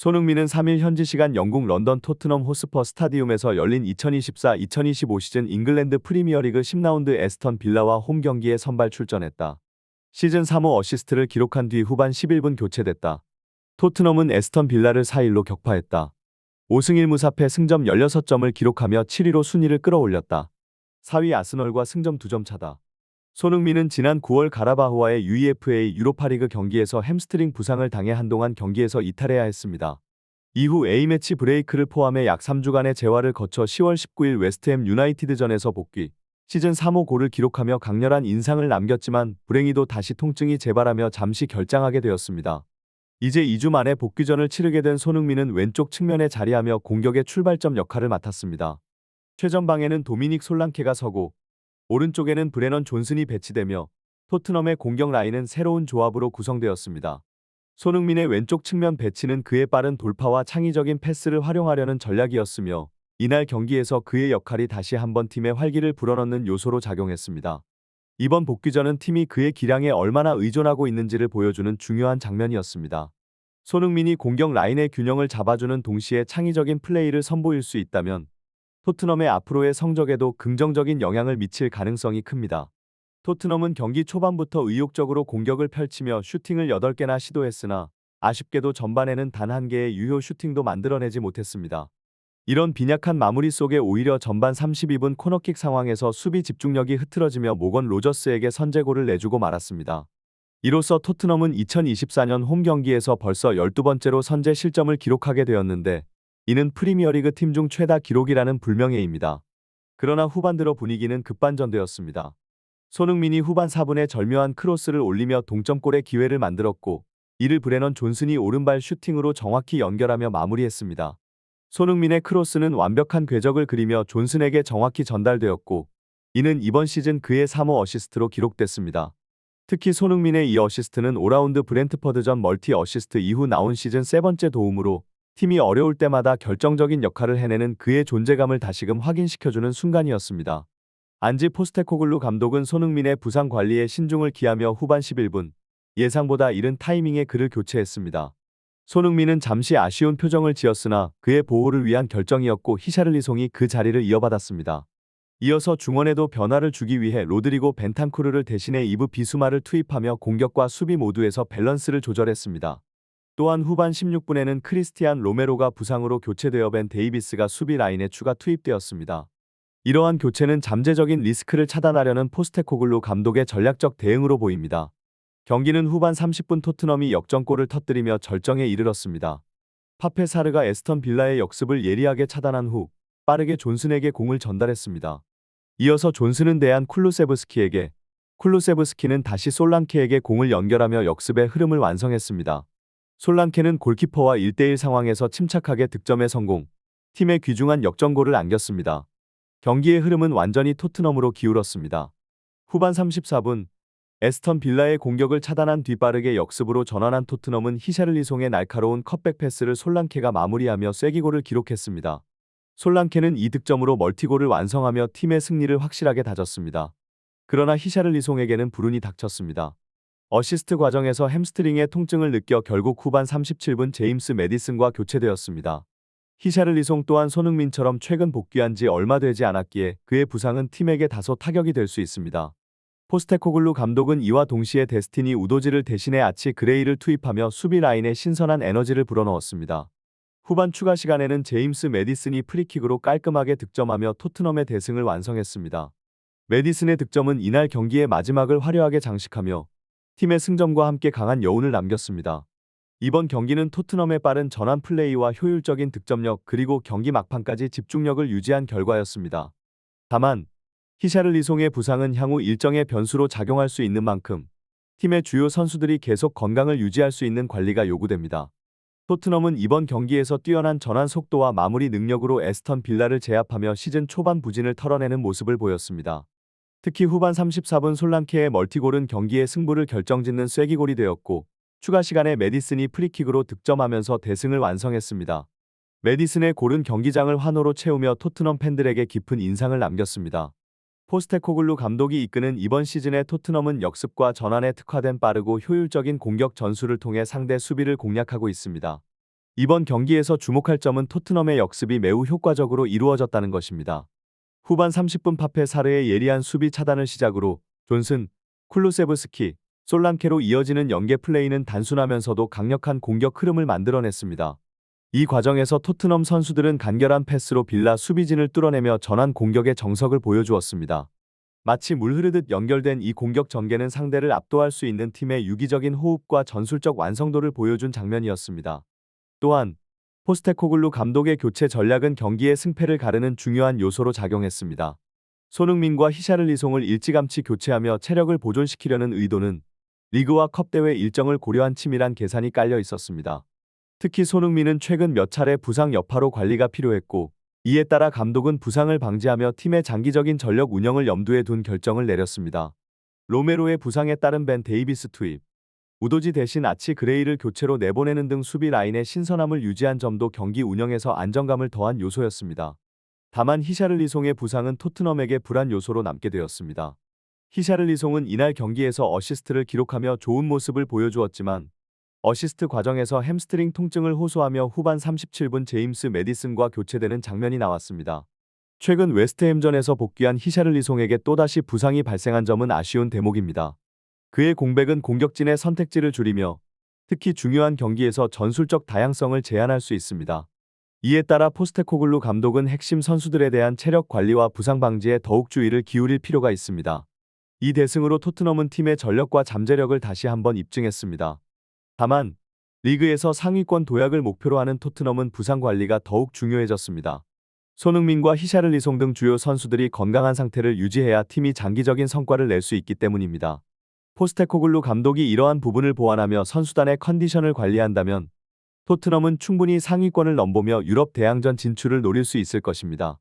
손흥민은 3일 현지 시간 영국 런던 토트넘 호스퍼 스타디움에서 열린 2024-2025 시즌 잉글랜드 프리미어리그 10라운드 에스턴 빌라와 홈 경기에 선발 출전했다. 시즌 3호 어시스트를 기록한 뒤 후반 11분 교체됐다. 토트넘은 에스턴 빌라를 4-1로 격파했다. 5승 1무 4패 승점 16점을 기록하며 7위로 순위를 끌어올렸다. 4위 아스널과 승점 2점 차다. 손흥민은 지난 9월 가라바흐와의 UEFA 유로파리그 경기에서 햄스트링 부상을 당해 한동안 경기에서 이탈해야 했습니다. 이후 A매치 브레이크를 포함해 약 3주간의 재활을 거쳐 10월 19일 웨스트햄 유나이티드전에서 복귀, 시즌 3호 골을 기록하며 강렬한 인상을 남겼지만 불행히도 다시 통증이 재발하며 잠시 결장하게 되었습니다. 이제 2주 만에 복귀전을 치르게 된 손흥민은 왼쪽 측면에 자리하며 공격의 출발점 역할을 맡았습니다. 최전방에는 도미닉 솔랑케가 서고 오른쪽에는 브레넌 존슨이 배치되며 토트넘의 공격 라인은 새로운 조합으로 구성되었습니다. 손흥민의 왼쪽 측면 배치는 그의 빠른 돌파와 창의적인 패스를 활용하려는 전략이었으며 이날 경기에서 그의 역할이 다시 한번 팀의 활기를 불어넣는 요소로 작용했습니다. 이번 복귀전은 팀이 그의 기량에 얼마나 의존하고 있는지를 보여주는 중요한 장면이었습니다. 손흥민이 공격 라인의 균형을 잡아주는 동시에 창의적인 플레이를 선보일 수 있다면 토트넘의 앞으로의 성적에도 긍정적인 영향을 미칠 가능성이 큽니다. 토트넘은 경기 초반부터 의욕적으로 공격을 펼치며 슈팅을 8개나 시도했으나 아쉽게도 전반에는 단 1개의 유효 슈팅도 만들어내지 못했습니다. 이런 빈약한 마무리 속에 오히려 전반 32분 코너킥 상황에서 수비 집중력이 흐트러지며 모건 로저스에게 선제골을 내주고 말았습니다. 이로써 토트넘은 2024년 홈 경기에서 벌써 12번째로 선제 실점을 기록하게 되었는데 이는 프리미어리그 팀 중 최다 기록이라는 불명예입니다. 그러나 후반 들어 분위기는 급반전되었습니다. 손흥민이 후반 4분에 절묘한 크로스를 올리며 동점골의 기회를 만들었고 이를 브레넌 존슨이 오른발 슈팅으로 정확히 연결하며 마무리했습니다. 손흥민의 크로스는 완벽한 궤적을 그리며 존슨에게 정확히 전달되었고 이는 이번 시즌 그의 3호 어시스트로 기록됐습니다. 특히 손흥민의 이 어시스트는 5라운드 브렌트퍼드전 멀티 어시스트 이후 나온 시즌 3번째 도움으로 팀이 어려울 때마다 결정적인 역할을 해내는 그의 존재감을 다시금 확인시켜주는 순간이었습니다. 안지 포스테코글루 감독은 손흥민의 부상 관리에 신중을 기하며 후반 11분 예상보다 이른 타이밍에 그를 교체했습니다. 손흥민은 잠시 아쉬운 표정을 지었으나 그의 보호를 위한 결정이었고 히샤를리송이 그 자리를 이어받았습니다. 이어서 중원에도 변화를 주기 위해 로드리고 벤탄쿠르를 대신해 이브 비수마를 투입하며 공격과 수비 모두에서 밸런스를 조절했습니다. 또한 후반 16분에는 크리스티안 로메로가 부상으로 교체되어 벤 데이비스가 수비 라인에 추가 투입되었습니다. 이러한 교체는 잠재적인 리스크를 차단하려는 포스테코글루 감독의 전략적 대응으로 보입니다. 경기는 후반 30분 토트넘이 역전골을 터뜨리며 절정에 이르렀습니다. 파페 사르가 에스턴 빌라의 역습을 예리하게 차단한 후 빠르게 존슨에게 공을 전달했습니다. 이어서 존슨은 대한 쿨루세브스키에게, 쿨루세브스키는 다시 솔랑케에게 공을 연결하며 역습의 흐름을 완성했습니다. 솔랑케는 골키퍼와 1대1 상황에서 침착하게 득점에 성공, 팀의 귀중한 역전골을 안겼습니다. 경기의 흐름은 완전히 토트넘으로 기울었습니다. 후반 34분, 에스턴 빌라의 공격을 차단한 뒤 빠르게 역습으로 전환한 토트넘은 히샤를리송의 날카로운 컷백 패스를 솔랑케가 마무리하며 쐐기골을 기록했습니다. 솔랑케는 이 득점으로 멀티골을 완성하며 팀의 승리를 확실하게 다졌습니다. 그러나 히샤를리송에게는 불운이 닥쳤습니다. 어시스트 과정에서 햄스트링의 통증을 느껴 결국 후반 37분 제임스 매디슨과 교체되었습니다. 히샤를리송 또한 손흥민처럼 최근 복귀한 지 얼마 되지 않았기에 그의 부상은 팀에게 다소 타격이 될 수 있습니다. 포스테코글루 감독은 이와 동시에 데스티니 우도지를 대신해 아치 그레이를 투입하며 수비 라인에 신선한 에너지를 불어넣었습니다. 후반 추가 시간에는 제임스 매디슨이 프리킥으로 깔끔하게 득점하며 토트넘의 대승을 완성했습니다. 매디슨의 득점은 이날 경기의 마지막을 화려하게 장식하며 팀의 승점과 함께 강한 여운을 남겼습니다. 이번 경기는 토트넘의 빠른 전환 플레이와 효율적인 득점력 그리고 경기 막판까지 집중력을 유지한 결과였습니다. 다만 히샤를리송의 부상은 향후 일정의 변수로 작용할 수 있는 만큼 팀의 주요 선수들이 계속 건강을 유지할 수 있는 관리가 요구됩니다. 토트넘은 이번 경기에서 뛰어난 전환 속도와 마무리 능력으로 에스턴 빌라를 제압하며 시즌 초반 부진을 털어내는 모습을 보였습니다. 특히 후반 34분 솔랑케의 멀티골은 경기의 승부를 결정짓는 쐐기골이 되었고 추가 시간에 매디슨이 프리킥으로 득점하면서 대승을 완성했습니다. 매디슨의 골은 경기장을 환호로 채우며 토트넘 팬들에게 깊은 인상을 남겼습니다. 포스테코글루 감독이 이끄는 이번 시즌의 토트넘은 역습과 전환에 특화된 빠르고 효율적인 공격 전술을 통해 상대 수비를 공략하고 있습니다. 이번 경기에서 주목할 점은 토트넘의 역습이 매우 효과적으로 이루어졌다는 것입니다. 후반 30분 파페 사르의 예리한 수비 차단을 시작으로 존슨, 쿨루세브스키, 솔란케로 이어지는 연계 플레이는 단순하면서도 강력한 공격 흐름을 만들어냈습니다. 이 과정에서 토트넘 선수들은 간결한 패스로 빌라 수비진을 뚫어내며 전환 공격의 정석을 보여주었습니다. 마치 물 흐르듯 연결된 이 공격 전개는 상대를 압도할 수 있는 팀의 유기적인 호흡과 전술적 완성도를 보여준 장면이었습니다. 또한 포스테코글루 감독의 교체 전략은 경기의 승패를 가르는 중요한 요소로 작용했습니다. 손흥민과 히샤를리송을 일찌감치 교체하며 체력을 보존시키려는 의도는 리그와 컵 대회 일정을 고려한 치밀한 계산이 깔려 있었습니다. 특히 손흥민은 최근 몇 차례 부상 여파로 관리가 필요했고, 이에 따라 감독은 부상을 방지하며 팀의 장기적인 전력 운영을 염두에 둔 결정을 내렸습니다. 로메로의 부상에 따른 벤 데이비스 투입, 우도지 대신 아치 그레이를 교체로 내보내는 등 수비 라인의 신선함을 유지한 점도 경기 운영에서 안정감을 더한 요소였습니다. 다만 히샤를리송의 부상은 토트넘에게 불안 요소로 남게 되었습니다. 히샤를리송은 이날 경기에서 어시스트를 기록하며 좋은 모습을 보여주었지만 어시스트 과정에서 햄스트링 통증을 호소하며 후반 37분 제임스 매디슨과 교체되는 장면이 나왔습니다. 최근 웨스트햄전에서 복귀한 히샤를리송에게 또다시 부상이 발생한 점은 아쉬운 대목입니다. 그의 공백은 공격진의 선택지를 줄이며 특히 중요한 경기에서 전술적 다양성을 제한할 수 있습니다. 이에 따라 포스테코글루 감독은 핵심 선수들에 대한 체력 관리와 부상 방지에 더욱 주의를 기울일 필요가 있습니다. 이 대승으로 토트넘은 팀의 전력과 잠재력을 다시 한번 입증했습니다. 다만 리그에서 상위권 도약을 목표로 하는 토트넘은 부상 관리가 더욱 중요해졌습니다. 손흥민과 히샤를리송 등 주요 선수들이 건강한 상태를 유지해야 팀이 장기적인 성과를 낼 수 있기 때문입니다. 포스테코글루 감독이 이러한 부분을 보완하며 선수단의 컨디션을 관리한다면 토트넘은 충분히 상위권을 넘보며 유럽 대항전 진출을 노릴 수 있을 것입니다.